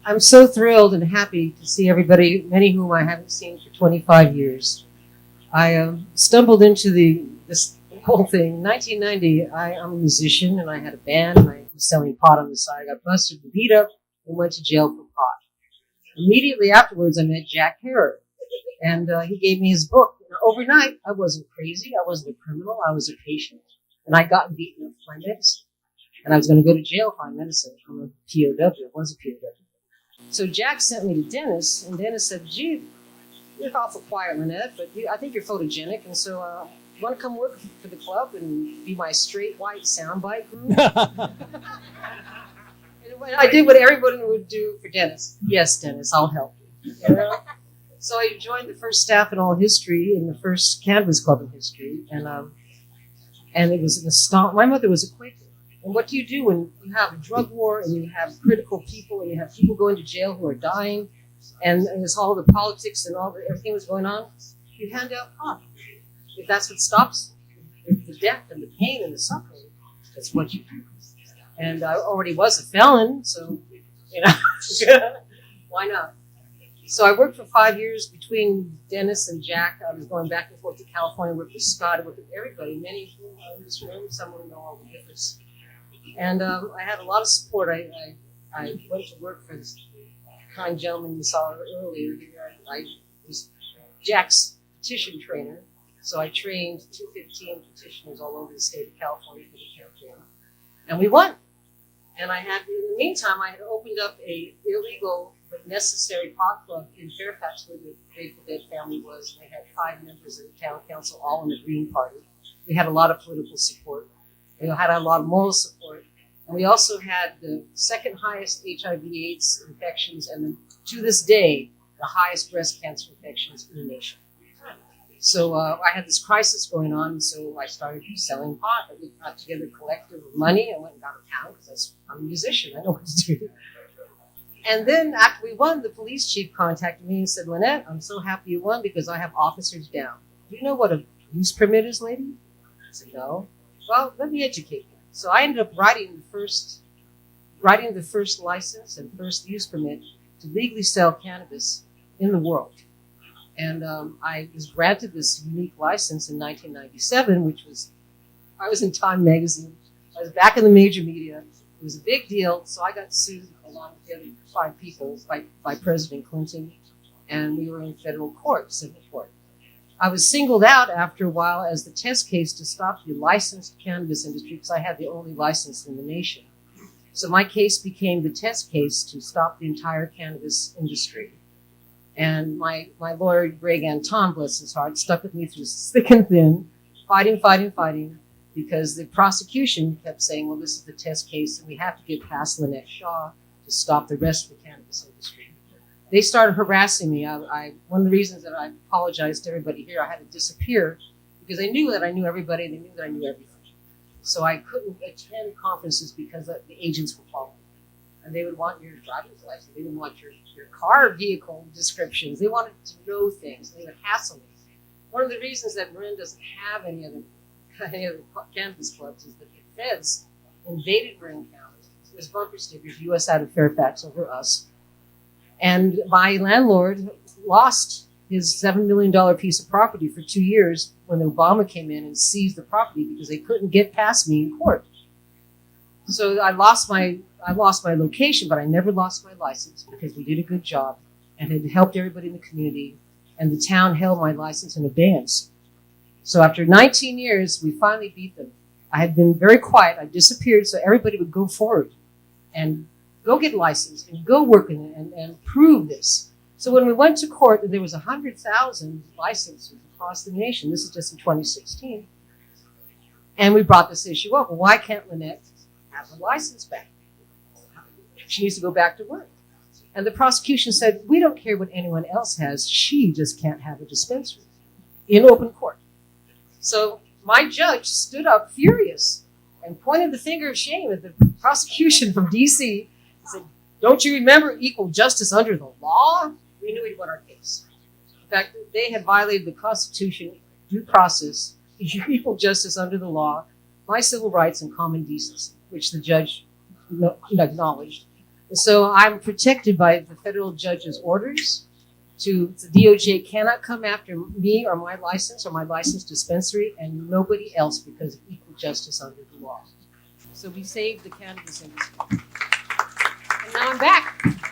I'm so thrilled and happy to see everybody, many whom I haven't seen for 25 years. I stumbled into this whole thing. In 1990, I'm a musician and I had a band and I was selling pot on the side. I got busted and beat up and went to jail for pot. Immediately afterwards, I met Jack Harrer and he gave me his book. And overnight, I wasn't crazy. I wasn't a criminal. I was a patient. And I got beaten up for my medicine. And I was going to go to jail for my medicine. I'm a POW. I was a POW. So Jack sent me to Dennis, and Dennis said, "Gee, you're awful quiet, Lynnette, but I think you're photogenic, and so you want to come work for the club and be my straight white soundbite guru?" And I did what everybody would do for Dennis. "Yes, Dennis, I'll help you." You know? So I joined the first staff in all history, and the first cannabis club in history, and it was an astonishing. My mother was a Quaker. And what do you do when you have a drug war and you have critical people and you have people going to jail who are dying and there's all the politics and everything was going on? You hand out pot. If that's what stops the death and the pain and the suffering, that's what you do. And I already was a felon, so, you know, why not? So I worked for 5 years between Dennis and Jack. I was going back and forth to California, worked with Scott, I worked with everybody, many of whom are in this room, some will know all the difference. And I had a lot of support. I went to work for this kind gentleman you saw earlier here. I was Jack's petition trainer. So I trained 215 petitioners all over the state of California for the campaign. And we won. And in the meantime, I had opened up a illegal but necessary pot club in Fairfax where the Grateful Dead family was. And they had 5 members of the town council, all in the Green Party. We had a lot of political support. We had a lot of moral support. And we also had the second highest HIV/AIDS infections and to this day, the highest breast cancer infections in the nation. So I had this crisis going on, and so I started selling pot. We got together a collective of money. I went and got a pound because I'm a musician. I know what to do. And then after we won, the police chief contacted me and said, "Lynnette, I'm so happy you won because I have officers down. Do you know what a use permit is, lady?" I said, "No." "Well, let me educate you." So I ended up writing the first license and first use permit to legally sell cannabis in the world. And I was granted this unique license in 1997, I was in Time magazine. I was back in the major media. It was a big deal. So I got sued along with the other 5 people by President Clinton. And we were in federal court, civil court. I was singled out after a while as the test case to stop the licensed cannabis industry because I had the only license in the nation. So my case became the test case to stop the entire cannabis industry. And my lawyer, Greg Anton, bless his heart, stuck with me through thick and thin, fighting, because the prosecution kept saying, well, this is the test case and we have to get past Lynnette Shaw to stop the rest of the cannabis industry. They started harassing me. One of the reasons that I apologized to everybody here, I had to disappear because they knew that I knew everybody. They knew that I knew everything. So I couldn't attend conferences because the agents were following me. And they would want your driver's license. They didn't want your car vehicle descriptions. They wanted to know things. They would hassle me. One of the reasons that Marin doesn't have any other cannabis clubs is that the feds invaded Marin County. There's bumper stickers, U.S. out of Fairfax over us. And my landlord lost his $7 million piece of property for 2 years when Obama came in and seized the property because they couldn't get past me in court. So I lost my location, but I never lost my license because we did a good job and it helped everybody in the community. And the town held my license in abeyance. So after 19 years, we finally beat them. I had been very quiet. I disappeared so everybody would go forward and go get licensed and go work in it and prove this. So when we went to court, there was 100,000 licenses across the nation. This is just in 2016. And we brought this issue up. Well, why can't Lynnette have her license back? She needs to go back to work. And the prosecution said, we don't care what anyone else has. She just can't have a dispensary in open court. So my judge stood up furious and pointed the finger of shame at the prosecution from D.C. said, don't you remember equal justice under the law? We knew he'd won our case. In fact, they had violated the Constitution, due process, equal justice under the law, my civil rights and common decency, which the judge acknowledged. So I'm protected by the federal judge's orders. The DOJ cannot come after me or my license or my licensed dispensary and nobody else because of equal justice under the law. So we saved the cannabis industry. And now I'm back.